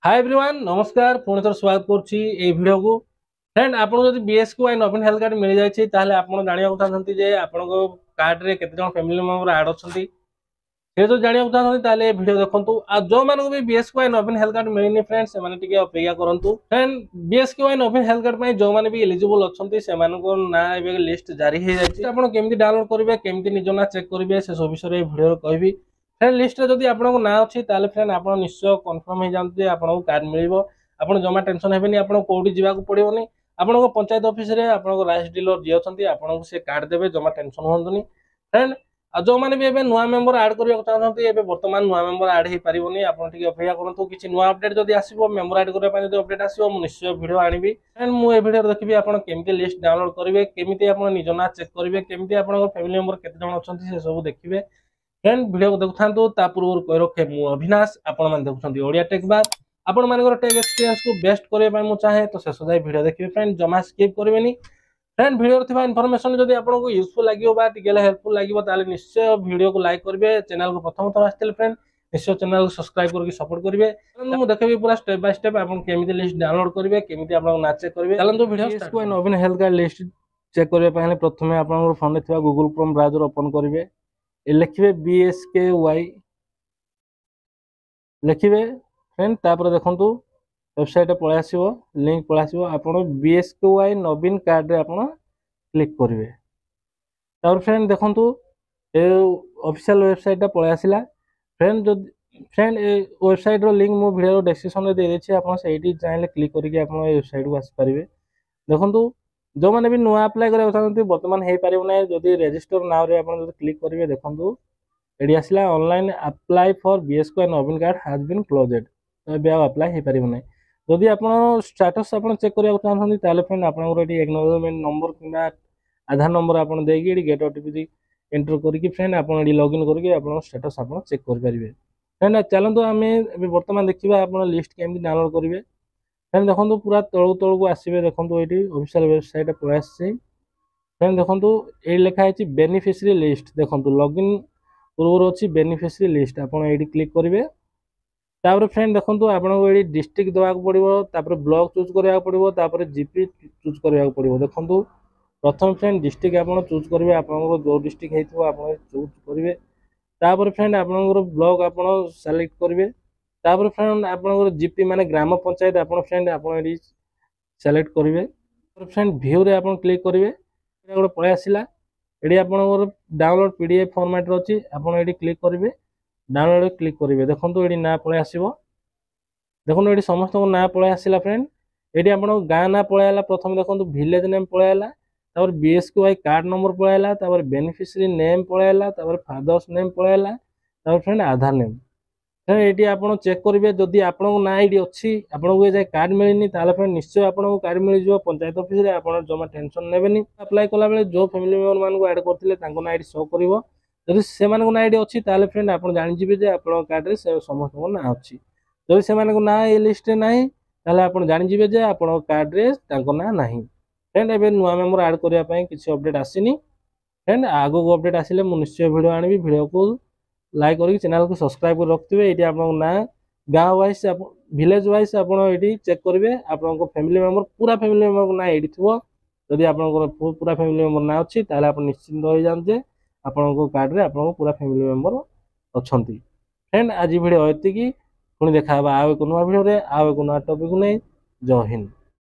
Hi everyone नमस्कार पुणी थर स्वागत करुच्ची वीडियो को। फ्रेंड आपको जब बीएसके नवीन हेल्थ कार्ड मिल जाए ताहले आपन जानिया चाहते जे आपन कार्ड रे केते जण फैमिली मेंबर ऐड अछंती से तो जानिया चाहते ताहले वीडियो देखंतु आ जो मानको भी बीएसके नवीन हेल्थ कार्ड मिलनी फ्रेंड से माने टिके अपेक्षा करंतु। फ्रेंड बीएसके नवीन हेल्थ कार्ड पई जो माने भी एलिजिबल अछंती से मानको ना एबे लिस्ट जारी हे जायछि आपन केमिति डाउनलोड करिवे केमिति निज ना चेक करिवे से सब विषय वीडियो कहबी। फ्रेंड लिस्ट जदि आपन ना अच्छी ताले फ्रेंड आप निश्चय कन्फर्म हो जाते आपको कार्ड मिल आप जमा टेंशन हेनी आप कौटी जावाक पड़ोनी आपको पंचायत ऑफिस रे आपन राइस डीलर जी अच्छा आपको से कार्ड देवे जमा टेंशन हूँ फ्रेंड। जो मैंने भी एबे नुआ मेंबर ऐड करने चाहते हैं बर्तमान नुआ मेंबर ऐड हो पारे आप अपेक्षा करूँ किसी नुआ अपडेट जब आसो मेंबर ऐड करने अपडेट आसो निश्चय वीडियो आनी फ्रेंड मुझे वीडियो देखिए आप केमी लिस्ट डाउनलोड करेंगे केमी आप निज ना चेक करेंगे केमी आप फैमिली मेंबर केते जण अच्छा से सब देखिए। फ्रेंड वीडियो को देखु ता पूर्व कही रखे मु अविनाश आपण मैंने देखुं ओडिया टेक बार आपण मान टेक एक्सपीरियंस को बेस्ट करने मुझे चाहे तो शेष जाए वीडियो देखिए फ्रेंड जमा स्किप करेंगे। फ्रेंड वीडियो थी इनफॉरमेशन जब आपको यूजफुल लगे हेल्पफुल लगे निश्चय वीडियो को लाइक करेंगे चैनल को प्रथम थर आसते फ्रेंड निश्चय चैनल को सब्सक्राइब करके सपोर्ट करेंगे। मुझे देखेबी पूरा स्टेप बाय स्टेप आप केमी लिस्ट डाउनलोड करेंगे केमी आप ना चेक करेंगे चलते वीडियो नवीन हेल्थ कार्ड लिस्ट चेक करने प्रथम आप फोन में थी गूगल क्रोम ब्राउजर ओपन करेंगे लिखे BSKY लिखे फ्रेंड तापर देखु वेबसाइट पलि आसो लिंक पलि आसो आप BSKY नवीन कार्ड रे आप क्लिक करेंगे तापर फ्रेंड देखु ऑफिशियल वेबसाइट पलि आसला फ्रेंड जो फ्रेंड वेबसाइट रो लिंक मो वीडियो डिस्क्रिप्शन में दे देछि आप चाहिए क्लिक करके आप वेबसाइट को आसपारे देखु जो मैंने भी नुआ अप्लाई करा चाहते बर्तमान हो पार ना जदि रजिस्टर नाउ रे आप क्लिक करेंगे देखो ये आसला ऑनलाइन अप्लाई फॉर BSK नवीन कार्ड हैज बीन क्लोजेड तो ये अप्लाई हो पार ना जदि आप स्टेटस आप चेक करा चाहते फ्रेंड आप एक्नॉलेजमेंट नंबर कि आधार नंबर आप देगी गेट OTP एंटर करके फ्रेंड आप लॉगिन करके आप स्टेटस आप चेक करेंगे। फ्रेंड चलते आम बर्तमान देखा आप लिस्ट केमी डाउनलोड करेंगे फ्रेंड देखो पूरा तलू तलू को आसवे देखो ये ऑफिशियल वेबसाइट पलि आस फ्रेंड देखो ये लिखाई बेनिफिशियरी लिस्ट देखो लॉगिन पूर्व अच्छी बेनिफिशियरी लिस्ट आप क्लिक करेंगे तापर फ्रेंड देखो आपको ये डिस्ट्रिक्ट देवाक पड़ो ब्लॉक चूज कराया पड़ो GP चूज कराया पड़ो देखो प्रथम फ्रेंड डिस्ट्रिक्ट आप चूज करेंगे आप जो डिस्ट्रिक्ट होता आप चूज करेंगे तापर फ्रेंड आप ब्लॉक आप सेलेक्ट करेंगे तापर फ्रेंड आप GP माने ग्राम पंचायत आप फ्रेंड आप सेलेक्ट करेंगे फ्रेंड व्यू रे आप क्लिक करेंगे गोटे पलि आसला ये आप डाउनलोड PDF फॉर्मेट अच्छी आप क्लिक करेंगे डाउनलोड क्लिक करेंगे देखो ये ना पलि आसो देखो ये समस्त ना पलि आसला फ्रेंड ये आप गाँ ना पलि आला प्रथम देखो विलेज नेम पलि आला BSKY कार्ड नंबर पलि आला बेनिफिशियरी नेम पलि आला फादर्स नेम पलि आला फ्रेंड आधार नेम फ्रेंड ये आप चेक करेंगे जदि आपको ना ये अच्छी आपको ये कार्ड मिलनी फ्रेंड निश्चय आपको कार्ड मिल जाए पंचायत ऑफिस रे आप जमा टेंशन नेबेनी अप्लाई कला बेले जो फैमिली मेंबर मान ऐड करते ना शो कर जब से ना ये अच्छी फ्रेंड आप जानीजे आप कार्ड रे समस्त ना अच्छी जब से ना ये लिस्ट ना आप जानीजे आप कार्ड रे ना ना फ्रेंड एवं नुआ मेंबर ऐड करने किसी अपडेट आसनी फ्रेंड आगो को अपडेट आसिले मुझे निश्चय वीडियो आनी वीडियो को लाइक करके चैनल को सब्सक्राइब कर रखिए ये आप ना गाँव वाइज विलेज वाइज आप चेक करेंगे आप फैमिली मेंबर पूरा फैमिली मेंबर ना ये थो जदि आप पूरा फैमिली मेंबर ना अच्छी आप निश्चिंत हो जाते आपको कार्ड रे आप पूरा फैमिली मेंबर अच्छा फ्रेंड आज वीडियो ये पुणी देखा आउ एक नुआ वीडियो आउ एक नुआ टॉपिक नहीं जय हिंद।